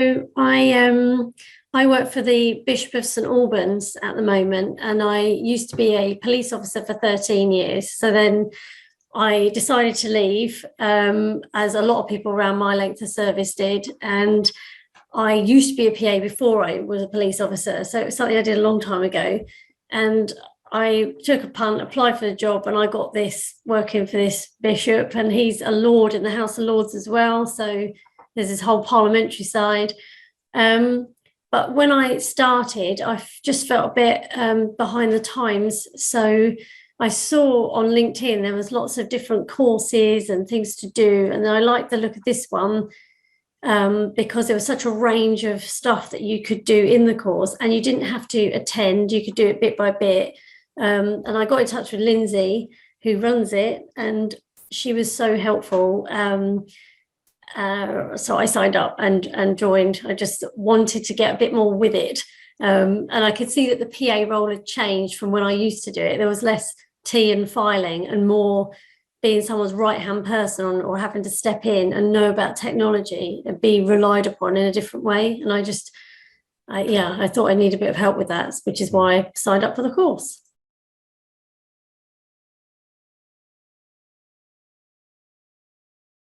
So I work for the Bishop of St Albans at the moment, and I used to be a police officer for 13 years. So then I decided to leave, as a lot of people around my length of service did. And I used to be a PA before I was a police officer. So it was something I did a long time ago. And I took a punt, applied for the job, and I got this working for this bishop, and he's a lord in the House of Lords as well. So there's this whole parliamentary side. But when I started, I just felt a bit behind the times. So I saw on LinkedIn there was lots of different courses and things to do, and I liked the look of this one because there was such a range of stuff that you could do in the course, and you didn't have to attend, you could do it bit by bit. And I got in touch with Lindsay, who runs it, and she was so helpful. So I signed up and joined. I just wanted to get a bit more with it. And I could see that the PA role had changed from when I used to do it. There was less tea and filing and more being someone's right-hand person or having to step in and know about technology and be relied upon in a different way. And I thought I need a bit of help with that, which is why I signed up for the course.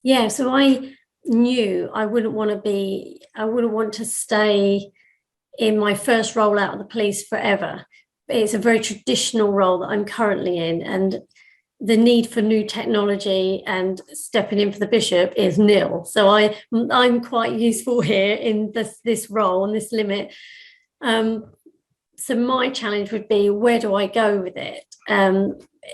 Yeah, so I knew I wouldn't want to stay in my first role out of the police forever. It's a very traditional role that I'm currently in, and the need for new technology and stepping in for the bishop is nil. So I'm quite useful here in this role and this limit. So my challenge would be, where do I go with it?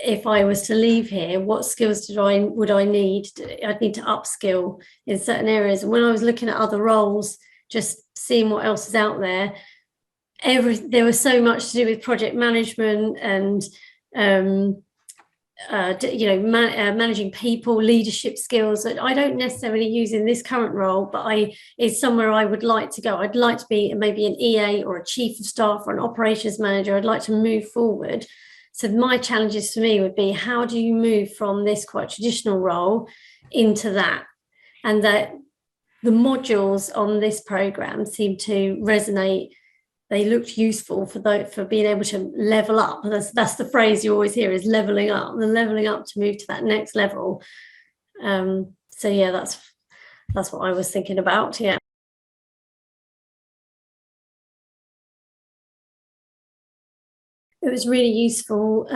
If I was to leave here, what skills would I need? I'd need to upskill in certain areas. And when I was looking at other roles, just seeing what else is out there, there was so much to do with project management and managing people, leadership skills that I don't necessarily use in this current role, but it's somewhere I would like to go. I'd like to be maybe an EA or a chief of staff or an operations manager. I'd like to move forward. So my challenges for me would be, how do you move from this quite traditional role into that? And that the modules on this program seem to resonate. They looked useful for being able to level up. That's the phrase you always hear, is leveling up. The leveling up to move to that next level. So yeah, that's what I was thinking about. Yeah. It was really useful.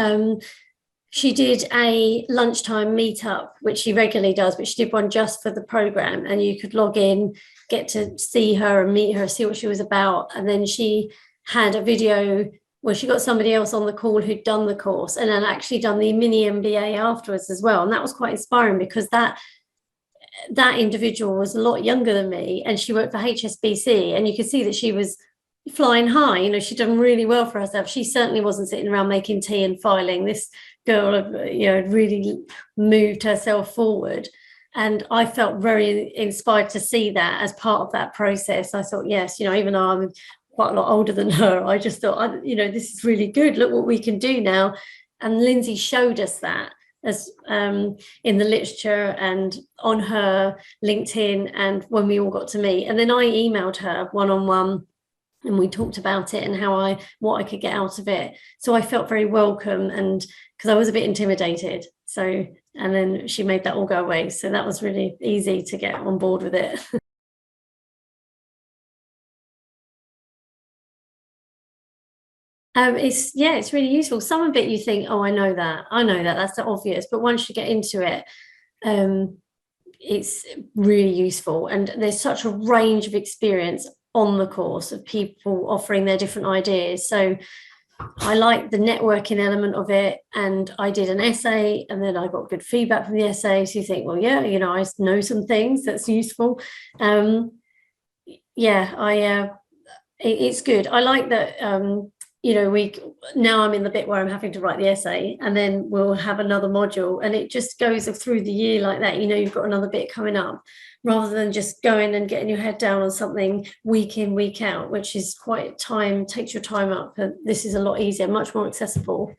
She did a lunchtime meetup, which she regularly does, but she did one just for the program, and you could log in, get to see her and meet her, see what she was about. And then she had a video where she got somebody else on the call who'd done the course and then actually done the mini MBA afterwards as well. And that was quite inspiring, because that individual was a lot younger than me, and she worked for HSBC, and you could see that she was flying high. She'd done really well for herself. She certainly wasn't sitting around making tea and filing. This girl had really moved herself forward, and I felt very inspired to see that as part of that process. I thought, yes, even though I'm quite a lot older than her, I just thought, this is really good. Look what we can do now. And Lindsay showed us that as in the literature and on her LinkedIn, and when we all got to meet. And then I emailed her one-on-one, and we talked about it and what I could get out of it. So I felt very welcome, and because I was a bit intimidated. So, and then she made that all go away. So that was really easy to get on board with it. It's really useful. Some of it you think, oh, I know that, that's obvious. But once you get into it, it's really useful. And there's such a range of experience on the course of people offering their different ideas. So I like the networking element of it, and I did an essay, and then I got good feedback from the essay. So you think, well, yeah, I know some things, that's useful. It's good. I like that. Now I'm in the bit where I'm having to write the essay, and then we'll have another module, and it just goes through the year like that. You've got another bit coming up, rather than just going and getting your head down on something week in, week out, which is takes your time up. And this is a lot easier, much more accessible.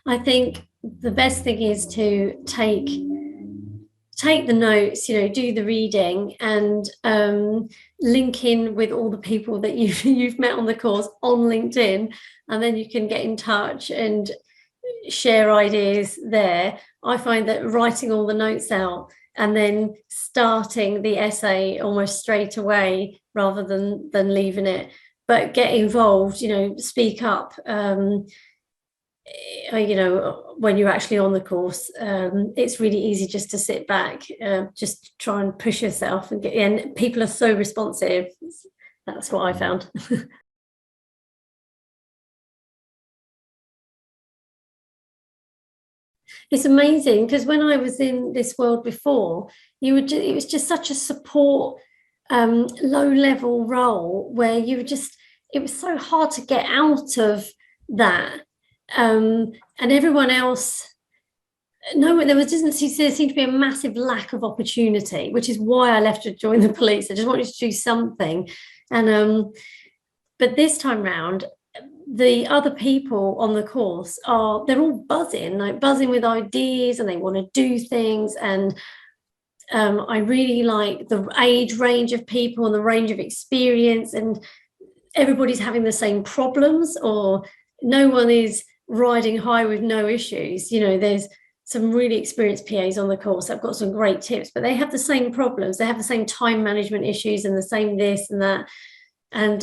I think the best thing is to take the notes, do the reading, and link in with all the people that you've met on the course on LinkedIn, and then you can get in touch and share ideas there. I find that writing all the notes out and then starting the essay almost straight away rather than leaving it, but get involved, speak up, when you're actually on the course. It's really easy just to sit back, just try and push yourself and people are so responsive. That's what I found. It's amazing, because when I was in this world before, it was just such a support, low level role where it was so hard to get out of that. And everyone else, there seemed to be a massive lack of opportunity, which is why I left to join the police. I just wanted to do something. And but this time round, the other people on the course they're all buzzing with ideas, and they want to do things. And I really like the age range of people and the range of experience, and everybody's having the same problems, or no one is riding high with no issues. There's some really experienced PAs on the course that have got some great tips, but they have the same problems. They have the same time management issues and the same this and that. And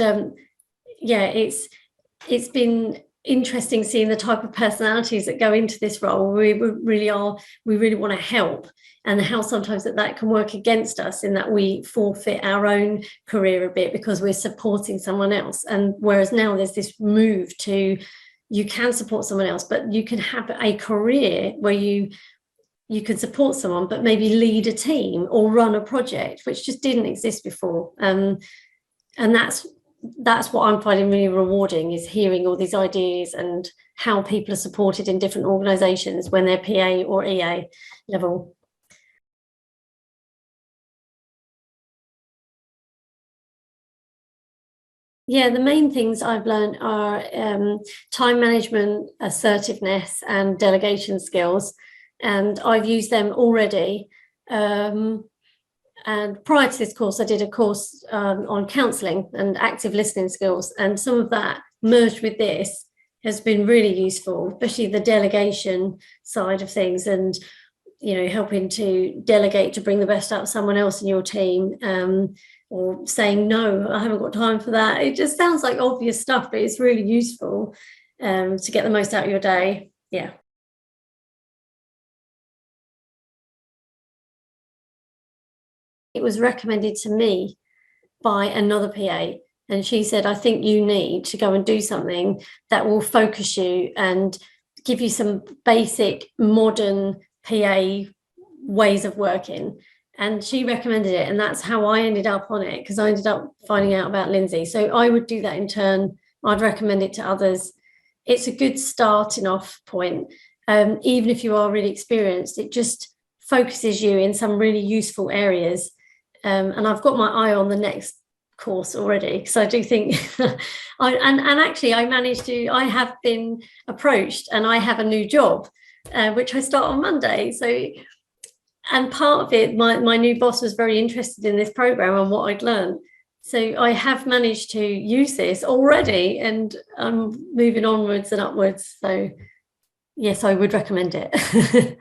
it's been interesting seeing the type of personalities that go into this role. We really want to help, and how sometimes that can work against us, in that we forfeit our own career a bit because we're supporting someone else. And whereas now there's this move to, you can support someone else, but you can have a career where you can support someone, but maybe lead a team or run a project, which just didn't exist before. And that's what I'm finding really rewarding, is hearing all these ideas and how people are supported in different organisations when they're PA or EA level. Yeah, the main things I've learned are time management, assertiveness, and delegation skills, and I've used them already. And prior to this course, I did a course on counselling and active listening skills, and some of that merged with this has been really useful, especially the delegation side of things, and helping to delegate to bring the best out of someone else in your team, or saying no, I haven't got time for that. It just sounds like obvious stuff, but it's really useful to get the most out of your day. Yeah. It was recommended to me by another PA, and she said, I think you need to go and do something that will focus you and give you some basic modern PA ways of working. And she recommended it, and that's how I ended up on it, because I ended up finding out about Lindsay. So I would do that in turn. I'd recommend it to others. It's a good starting off point. Even if you are really experienced, it just focuses you in some really useful areas. And I've got my eye on the next course already. So I do think, actually I have been approached, and I have a new job, which I start on Monday. So, and part of it, my new boss was very interested in this program and what I'd learned. So I have managed to use this already, and I'm moving onwards and upwards. So yes, I would recommend it.